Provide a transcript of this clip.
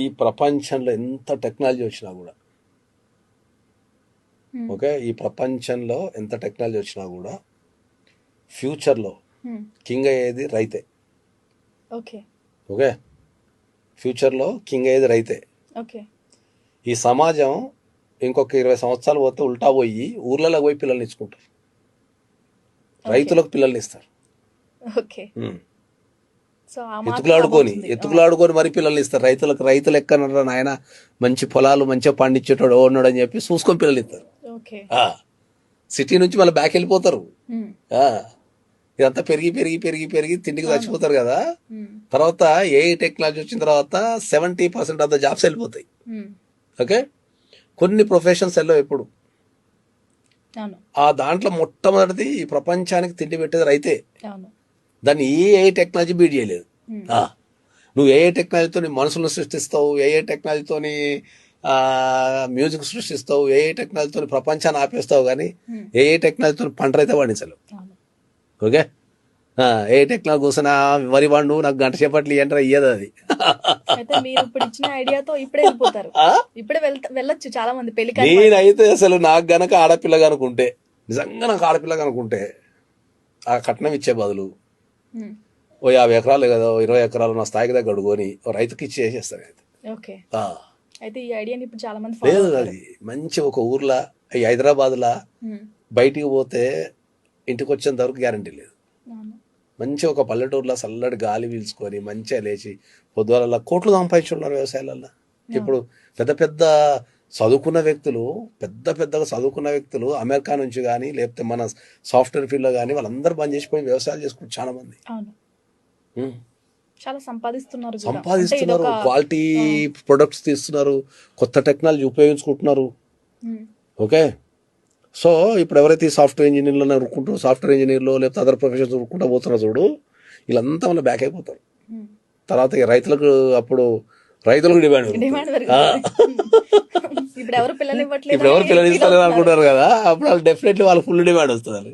ఈ ప్రపంచంలో ఎంత టెక్నాలజీ వచ్చినా కూడా ఓకే, ఈ ప్రపంచంలో ఎంత టెక్నాలజీ వచ్చినా కూడా ఫ్యూచర్లో కింగ్ అయ్యేది రైతే. ఓకే ఓకే, ఫ్యూచర్లో కింగ్ అయ్యేది రైతే. ఓకే ఈ సమాజం ఇంకొక 20 సంవత్సరాలు పోతే ఉల్టా పోయి ఊర్లలో పోయి పిల్లల్ని ఇచ్చుకుంటారు, రైతులకు పిల్లల్ని ఇస్తారు. ఓకే ఉమ్. సో ఎత్తుకులాడుకొని మరి పిల్లల్ని ఇస్తారు. రైతులు ఎక్కడన్నారా నాయన, మంచి పొలాలు మంచిగా పండించేటోడు ఉన్నాడు అని చెప్పి చూసుకొని పిల్లలు ఇస్తారు. ఓకే సిటీ నుంచి మళ్ళీ బ్యాక్ వెళ్ళిపోతారు. ఇదంతా పెరిగి పెరిగి పెరిగి పెరిగి తిండికి చచ్చిపోతారు కదా. తర్వాత ఏఐ టెక్నాలజీ వచ్చిన తర్వాత 70% ఆఫ్ ద జాబ్స్ వెళ్ళిపోతాయి. ఓకే, కొన్ని ప్రొఫెషన్స్ వెళ్ళవు ఎప్పుడు. ఆ దాంట్లో మొట్టమొదటిది ఈ ప్రపంచానికి తిండి పెట్టేది రైతే. దాన్ని ఏఐ టెక్నాలజీ బీట్ చేయలేదు. నువ్వు ఏఐ టెక్నాలజీతో మనుషులను సృష్టిస్తావు, ఏఐ టెక్నాలజీతో మ్యూజిక్ సృష్టిస్తావు, ఏఐ టెక్నాలజీతో ప్రపంచాన్ని ఆపేస్తావు, కానీ ఏఐ టెక్నాలజీతో పంట అయితే పండించలేవు. ఓకే, ఏ టెక్నాలజీ కూర్చున్నా వరి వండు నాకు గంట సేపట్లు ఏంటారా ఇయ్యదు అది. నేనైతే అసలు నాకు గనక ఆడపిల్ల కనుకుంటే, నిజంగా నాకు ఆడపిల్ల కనుకుంటే ఆ కట్నం ఇచ్చే బదులు ఓ 50 ఎకరాలు కదా 20 ఎకరాలు నా స్థాయికి దగ్గర అడుగుని రైతుకి ఇచ్చేసేస్తాను. లేదు, అది మంచి ఒక ఊర్లో ఈ హైదరాబాద్లా బయటికి పోతే ఇంటికి వచ్చేంత వరకు గ్యారంటీ లేదు. మంచి ఒక పల్లెటూరులో చల్లటి గాలి పీల్చుకొని మంచిగా లేచి పొద్దుల కోట్లు సంపాదించున్నారు వ్యవసాయాలలో. ఇప్పుడు పెద్ద పెద్ద చదువుకున్న వ్యక్తులు, పెద్దగా చదువుకున్న వ్యక్తులు అమెరికా నుంచి కానీ లేకపోతే మన సాఫ్ట్వేర్ ఫీల్డ్లో కానీ వాళ్ళందరూ బంద్ చేసిపోయి వ్యవసాయాలు చేసుకుంటారు. చాలా మంది సంపాదిస్తున్నారు, క్వాలిటీ ప్రొడక్ట్స్ తీస్తున్నారు, కొత్త టెక్నాలజీ ఉపయోగించుకుంటున్నారు. ఓకే, సో ఇప్పుడు ఎవరైతే సాఫ్ట్వేర్ ఇంజనీర్లు ఉరుకుంటారో, సాఫ్ట్వేర్ ఇంజనీర్లు లేకపోతే అదర్ ప్రొఫెషన్స్ ఉరుకుంటా పోతున్నారు చూడు, వీళ్ళంతా మళ్ళీ బ్యాక్ అయిపోతారు. తర్వాత ఇక రైతులకు డిమాండ్ ఇప్పుడు ఎవరు పిల్లలు ఇవ్వలేదు అనుకుంటారు కదా, అప్పుడు వాళ్ళు డెఫినెట్లీ వాళ్ళకి ఫుల్ డిమాండ్ వస్తుంది.